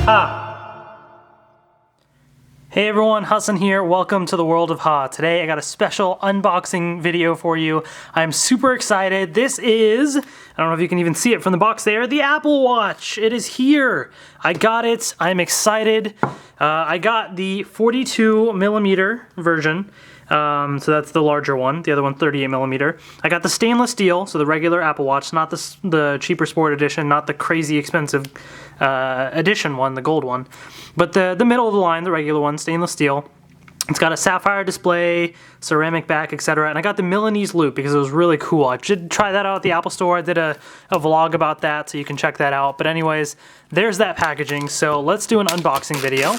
Ha! Hey everyone, Hassan here. Welcome to the world of Ha. Today I got a special unboxing video for you. I'm super excited. This is, I don't know if you can even see it from the box there, the Apple Watch. It is here. I got it. I'm excited. I got the 42 millimeter version. So that's the larger one, the other one 38 millimeter. I got the stainless steel, so the regular Apple Watch, not the cheaper sport edition, not the crazy expensive edition one, the gold one, but the middle of the line, the regular one, stainless steel. It's got a sapphire display, ceramic back, etc. And I got the Milanese Loop because it was really cool. I did try that out at the Apple Store. I did a vlog about that, so you can check that out. But anyways, there's that packaging. So let's do an unboxing video.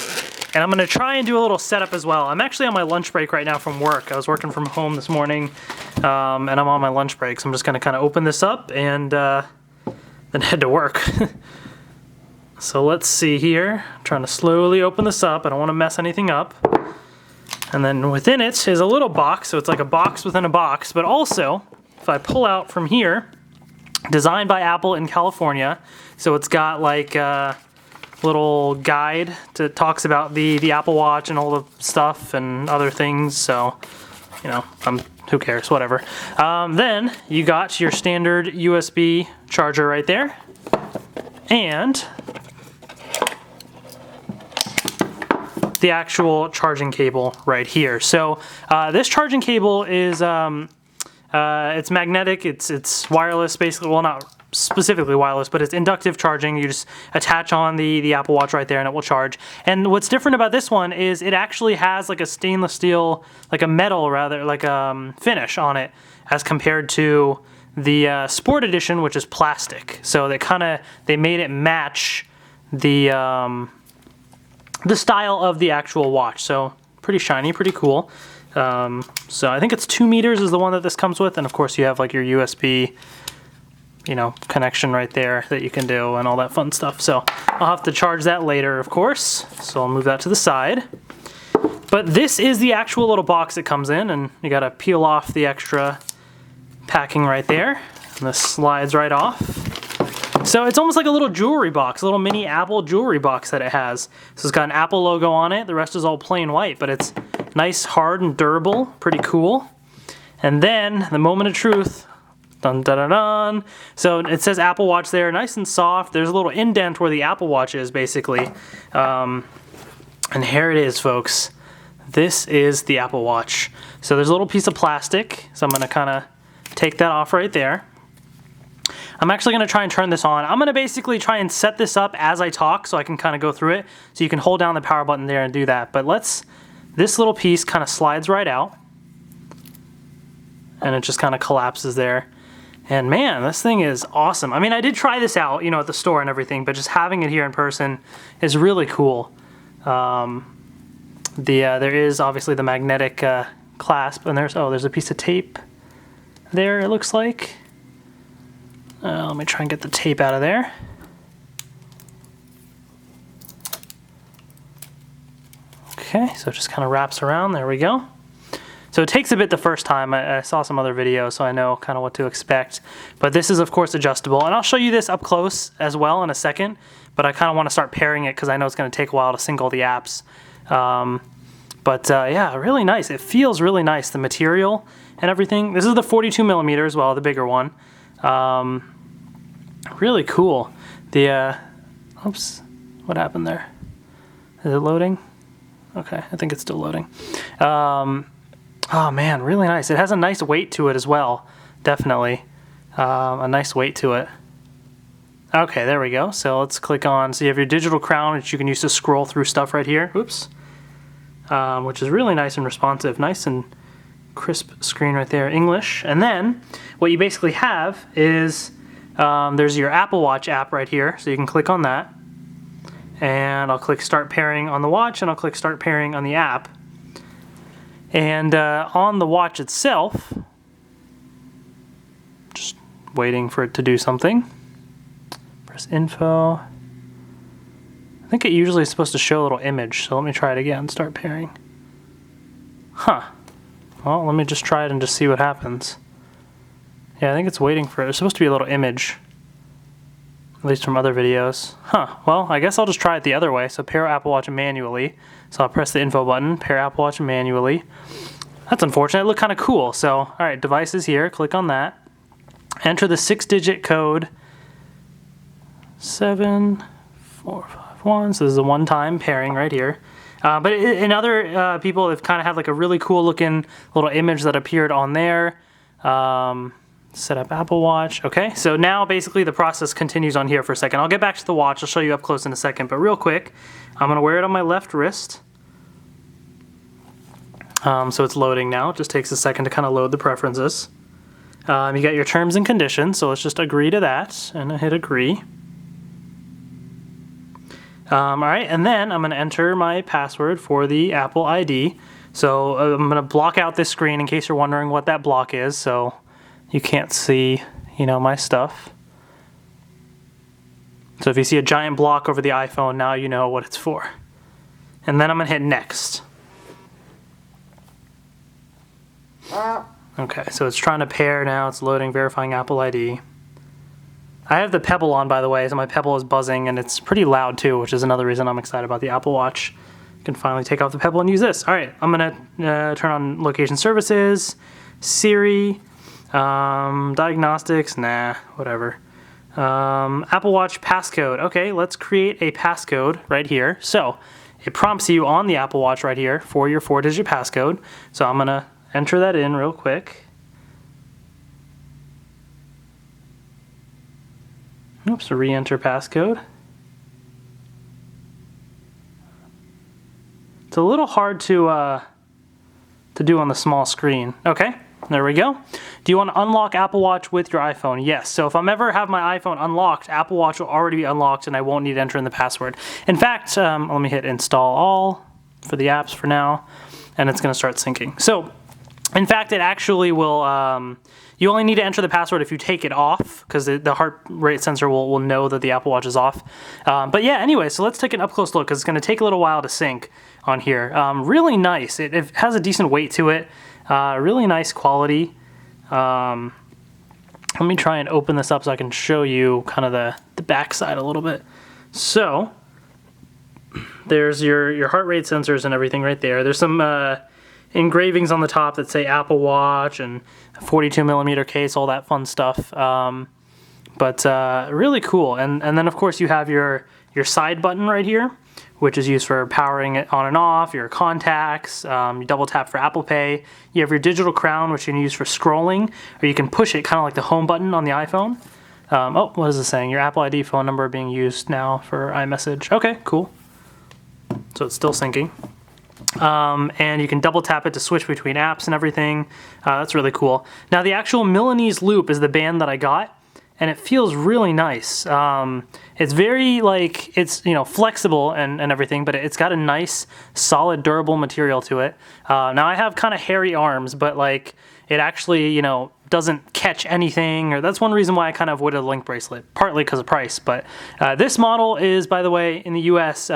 And I'm going to try and do a little setup as well. I'm actually on my lunch break right now from work. I was working from home this morning, and I'm on my lunch break. So I'm just going to kind of open this up and then head to work. So let's see here. I'm trying to slowly open this up. I don't want to mess anything up. And then within it is a little box, so it's like a box within a box, but also, if I pull out from here, designed by Apple in California, so it's got like a little guide that talks about the Apple Watch and all the stuff and other things, so, you know, who cares, whatever. Then you got your standard USB charger right there, and the actual charging cable right here. So this charging cable is it's magnetic, it's wireless basically, well, not specifically wireless, but it's inductive charging. You just attach on the Apple Watch right there and it will charge. And what's different about this one is it actually has like a stainless steel, like a metal rather, like finish on it as compared to the Sport Edition, which is plastic. So they made it match the style of the actual watch, so pretty shiny, pretty cool. So I think it's 2 meters is the one that this comes with, and of course you have like your USB, you know, connection right there that you can do and all that fun stuff. So I'll have to charge that later, of course. So I'll move that to the side. But this is the actual little box it comes in, and you gotta peel off the extra packing right there, and this slides right off. So it's almost like a little jewelry box, a little mini Apple jewelry box that it has. So it's got an Apple logo on it. The rest is all plain white, but it's nice, hard, and durable. Pretty cool. And then the moment of truth. Dun, dun, dun, dun. So it says Apple Watch there, nice and soft. There's a little indent where the Apple Watch is, basically. And here it is, folks. This is the Apple Watch. So there's a little piece of plastic. So I'm going to kind of take that off right there. I'm actually going to try and turn this on. I'm going to basically try and set this up as I talk so I can kind of go through it. So you can hold down the power button there and do that. But this little piece kind of slides right out. And it just kind of collapses there. And man, this thing is awesome. I mean, I did try this out, you know, at the store and everything, but just having it here in person is really cool. There is obviously the magnetic clasp, and there's a piece of tape there, it looks like. Let me try and get the tape out of there. Okay, so it just kind of wraps around. There we go. So it takes a bit the first time. I saw some other videos, so I know kind of what to expect. But this is, of course, adjustable. And I'll show you this up close as well in a second. But I kind of want to start pairing it because I know it's going to take a while to sync all the apps. Yeah, really nice. It feels really nice, the material and everything. This is the 42 millimeter as well, the bigger one. Really cool. Oops, what happened there? Is it loading? Okay, I think it's still loading. Oh man, really nice. It has a nice weight to it as well, definitely. A nice weight to it. Okay, there we go. So let's click on, so you have your digital crown, which you can use to scroll through stuff right here. Oops. Which is really nice and responsive. Nice and crisp screen right there, English. And then what you basically have is there's your Apple Watch app right here, so you can click on that. And I'll click Start Pairing on the watch, and I'll click Start Pairing on the app. And on the watch itself, just waiting for it to do something. Press Info. I think it usually is supposed to show a little image, so let me try it again. Start Pairing. Huh. Well, let me just try it and just see what happens. Yeah, I think it's waiting for it. There's supposed to be a little image. at least from other videos. Huh, well, I guess I'll just try it the other way. So pair Apple Watch manually. So I'll press the info button, pair Apple Watch manually. That's unfortunate, it looked kind of cool. So, all right, devices here, click on that. Enter the 6-digit code, 7451. So this is a one-time pairing right here. But in other people, they've kind of had like a really cool looking little image that appeared on there. Set up Apple Watch. Okay, so now basically the process continues on here for a second. I'll get back to the watch. I'll show you up close in a second. But real quick, I'm going to wear it on my left wrist. So it's loading now. It just takes a second to kind of load the preferences. You got your terms and conditions, so let's just agree to that, and I hit agree. All right, and then I'm going to enter my password for the Apple ID. So I'm going to block out this screen in case you're wondering what that block is, so you can't see, you know, my stuff. So if you see a giant block over the iPhone, now you know what it's for. And then I'm going to hit next. Okay, so it's trying to pair now. It's loading, verifying Apple ID. I have the Pebble on, by the way, so my Pebble is buzzing, and it's pretty loud too, which is another reason I'm excited about the Apple Watch. You can finally take off the Pebble and use this. All right, I'm gonna turn on location services, Siri, diagnostics, nah, whatever. Apple Watch passcode. Okay, let's create a passcode right here. So it prompts you on the Apple Watch right here for your 4-digit passcode. So I'm gonna enter that in real quick. Oops, re-enter passcode. It's a little hard to do on the small screen. Okay, there we go. Do you want to unlock Apple Watch with your iPhone? Yes. So if I'm ever have my iPhone unlocked, Apple Watch will already be unlocked and I won't need to enter in the password. In fact, let me hit install all for the apps for now, and it's going to start syncing. So in fact, it actually will, you only need to enter the password if you take it off, because the heart rate sensor will know that the Apple Watch is off. But yeah, anyway, so let's take an up-close look, because it's going to take a little while to sync on here. Really nice. It has a decent weight to it. Really nice quality. Let me try and open this up so I can show you kind of the back side a little bit. So there's your heart rate sensors and everything right there. There's some engravings on the top that say Apple Watch and 42mm case, all that fun stuff. But really cool. And then of course you have your side button right here, which is used for powering it on and off, your contacts, you double tap for Apple Pay. You have your digital crown, which you can use for scrolling, or you can push it kind of like the home button on the iPhone. Oh, what is this saying? Your Apple ID phone number being used now for iMessage. Okay, cool. So it's still syncing. And you can double tap it to switch between apps and everything. That's really cool. Now the actual Milanese Loop is the band that I got, and it feels really nice. It's very like, it's, you know, flexible and everything, but it's got a nice solid durable material to it. Now I have kind of hairy arms, but like it actually, you know, doesn't catch anything, or that's one reason why I kind of avoided a link bracelet, partly because of price. But this model is, by the way, in the US,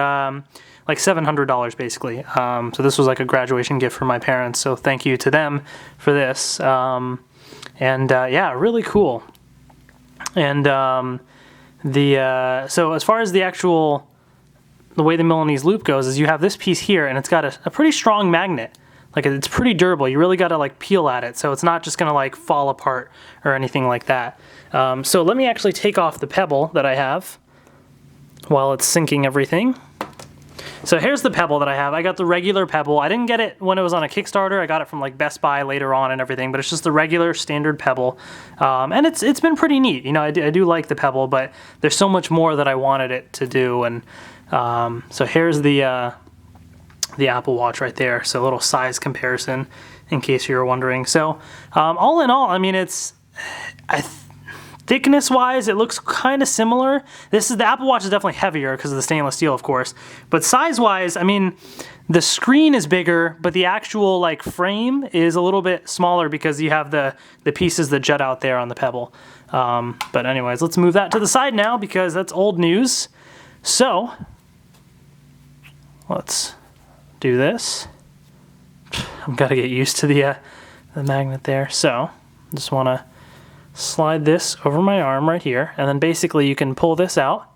like $700 basically. So this was like a graduation gift for my parents, so thank you to them for this. Yeah, really cool. And so as far as the way the Milanese Loop goes is you have this piece here, and it's got a pretty strong magnet. Like, it's pretty durable. You really got to like peel at it, so it's not just gonna like fall apart or anything like that. So let me actually take off the Pebble that I have while it's syncing everything. So here's the Pebble that I have. I got the regular Pebble. I didn't get it when it was on a Kickstarter. I got it from like Best Buy later on and everything, but it's just the regular standard Pebble. And it's been pretty neat. You know, I do like the Pebble, but there's so much more that I wanted it to do. And so here's the Apple Watch right there. So a little size comparison in case you were wondering. So all in all, I mean, thickness-wise, it looks kind of similar. The Apple Watch is definitely heavier because of the stainless steel, of course. But size-wise, I mean, the screen is bigger, but the actual like frame is a little bit smaller because you have the pieces that jut out there on the Pebble. But anyways, let's move that to the side now because that's old news. So let's do this. I've got to get used to the magnet there. So just want to slide this over my arm right here, and then basically you can pull this out,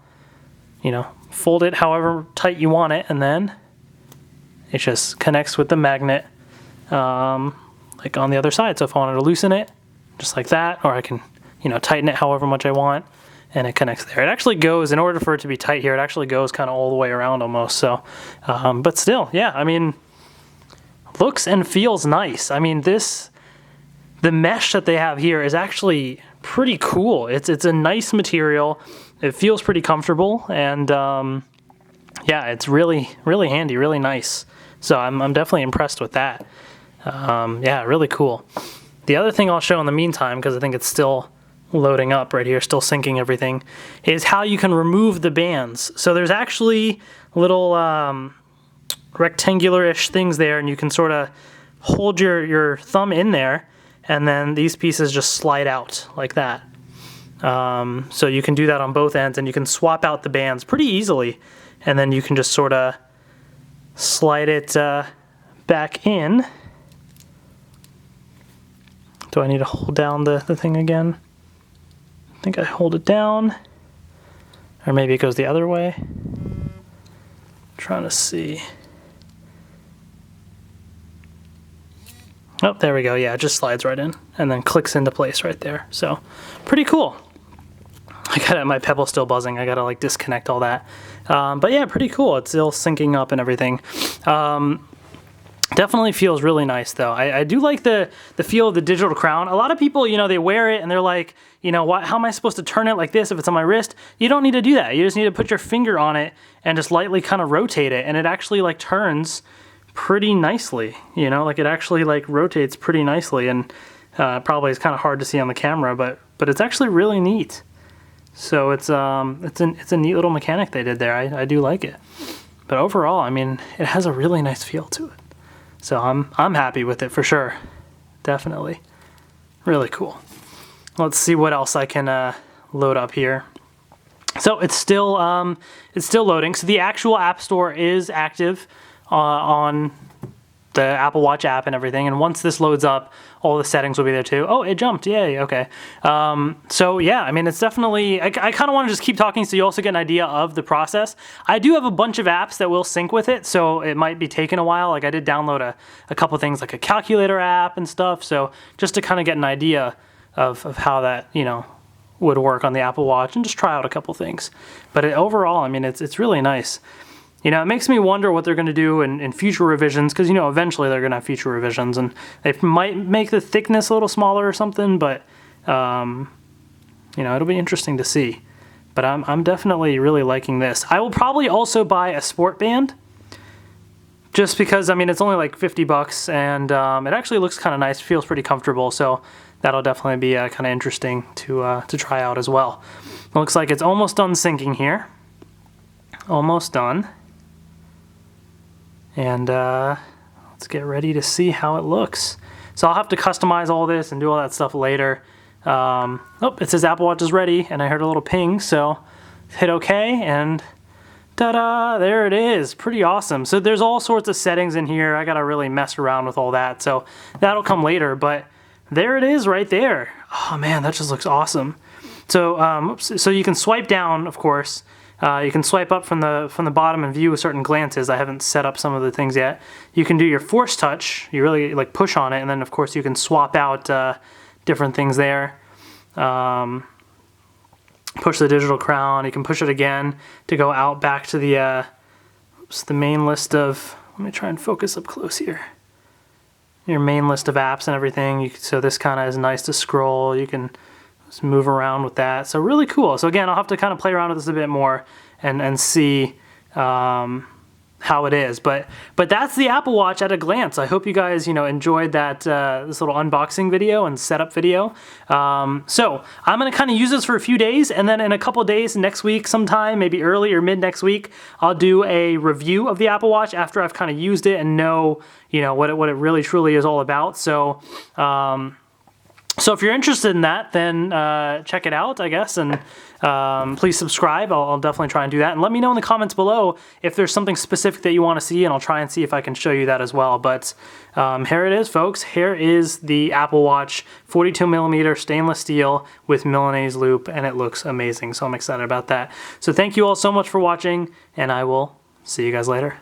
you know, fold it however tight you want it, and then it just connects with the magnet like on the other side. So if I wanted to loosen it, just like that, or I can, you know, tighten it however much I want, and it connects there. It actually goes, in order for it to be tight here, it actually goes kind of all the way around almost. So, but still, yeah, I mean, looks and feels nice. I mean, the mesh that they have here is actually pretty cool. It's a nice material. It feels pretty comfortable, and yeah, it's really, really handy, really nice. So I'm definitely impressed with that. Yeah, really cool. The other thing I'll show in the meantime, because I think it's still loading up right here, still syncing everything, is how you can remove the bands. So there's actually little rectangular-ish things there, and you can sort of hold your thumb in there, and then these pieces just slide out like that. So you can do that on both ends, and you can swap out the bands pretty easily, and then you can just sort of slide it back in. Do I need to hold down the thing again? I think I hold it down, or maybe it goes the other way. I'm trying to see. Oh, there we go. Yeah, it just slides right in and then clicks into place right there. So pretty cool. My Pebble's still buzzing. I gotta like disconnect all that. But yeah, pretty cool. It's still syncing up and everything. Definitely feels really nice though. I do like the feel of the digital crown. A lot of people, you know, they wear it and they're like, you know, how am I supposed to turn it like this if it's on my wrist? You don't need to do that. You just need to put your finger on it and just lightly kind of rotate it, and it actually like turns pretty nicely, you know, like it actually like rotates pretty nicely, and probably is kind of hard to see on the camera, but it's actually really neat. So it's a neat little mechanic they did there. I do like it. But overall, I mean, it has a really nice feel to it. So I'm happy with it for sure. Definitely. Really cool. Let's see what else I can load up here. So it's still loading. So the actual App Store is active on the Apple Watch app and everything, and once this loads up, all the settings will be there too. Oh, it jumped, yay, okay. So yeah, I mean, it's definitely, I kind of want to just keep talking so you also get an idea of the process. I do have a bunch of apps that will sync with it, so it might be taking a while. Like I did download a couple things like a calculator app and stuff, so just to kind of get an idea of how that, you know, would work on the Apple Watch, and just try out a couple things. But overall, I mean, it's really nice. You know, it makes me wonder what they're going to do in future revisions, because, you know, eventually they're going to have future revisions, and they might make the thickness a little smaller or something, but, you know, it'll be interesting to see. But I'm definitely really liking this. I will probably also buy a sport band, just because, I mean, it's only like 50 bucks, and it actually looks kind of nice, feels pretty comfortable, so that'll definitely be kind of interesting to try out as well. It looks like it's almost done syncing here. Almost done. And let's get ready to see how it looks. So I'll have to customize all this and do all that stuff later. Oh, it says Apple Watch is ready, and I heard a little ping, so hit OK, and ta-da, there it is. Pretty awesome. So there's all sorts of settings in here. I gotta really mess around with all that, so that'll come later, but there it is right there. Oh man, that just looks awesome. So, so you can swipe down, of course. You can swipe up from the bottom and view certain glances. I haven't set up some of the things yet. You can do your force touch. You really like push on it, and then of course you can swap out different things there. Push the digital crown. You can push it again to go out back to the main list of. Let me try and focus up close here. Your main list of apps and everything. So this kind of is nice to scroll. You can just move around with that. So really cool. So again, I'll have to kind of play around with this a bit more and see how it is. But that's the Apple Watch at a glance. I hope you guys, you know, enjoyed that this little unboxing video and setup video. So I'm going to kind of use this for a few days, and then in a couple days, next week sometime, maybe early or mid next week, I'll do a review of the Apple Watch after I've kind of used it and know, you know, what it really truly is all about. So So if you're interested in that, then check it out, I guess, and please subscribe. I'll definitely try and do that. And let me know in the comments below if there's something specific that you want to see, and I'll try and see if I can show you that as well. But here it is, folks. Here is the Apple Watch 42mm stainless steel with Milanese Loop, and it looks amazing, so I'm excited about that. So thank you all so much for watching, and I will see you guys later.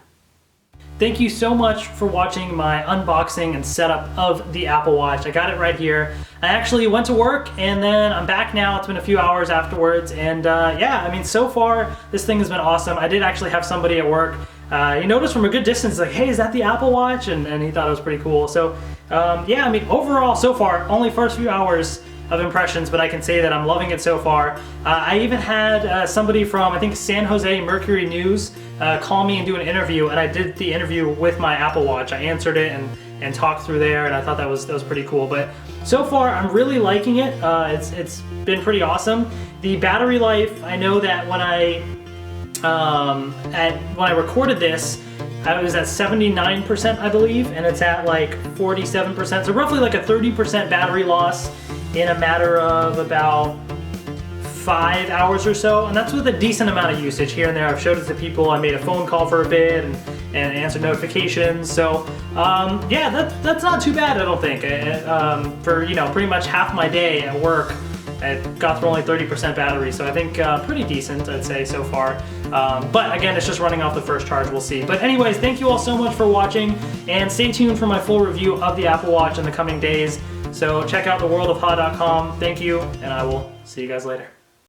Thank you so much for watching my unboxing and setup of the Apple Watch. I got it right here. I actually went to work and then I'm back now. It's been a few hours afterwards, and yeah, I mean, so far this thing has been awesome. I did actually have somebody at work, he noticed from a good distance, like, hey, is that the Apple Watch? And he thought it was pretty cool. So yeah, I mean, overall, so far, only first few hours of impressions, but I can say that I'm loving it so far. I even had somebody from, I think, San Jose Mercury News call me and do an interview, and I did the interview with my Apple Watch. I answered it and talked through there, and I thought that was pretty cool. But so far, I'm really liking it. It's been pretty awesome. The battery life, I know that when I recorded this, I was at 79%, I believe, and it's at like 47%, so roughly like a 30% battery loss in a matter of about 5 hours or so, and that's with a decent amount of usage here and there. I've showed it to people. I made a phone call for a bit and answered notifications. So yeah, that's not too bad, I don't think. For, you know, pretty much half my day at work, I got through only 30% battery, so I think pretty decent, I'd say, so far. But again, it's just running off the first charge, we'll see. But anyways, thank you all so much for watching, and stay tuned for my full review of the Apple Watch in the coming days. So check out theworldofha.com. Thank you, and I will see you guys later.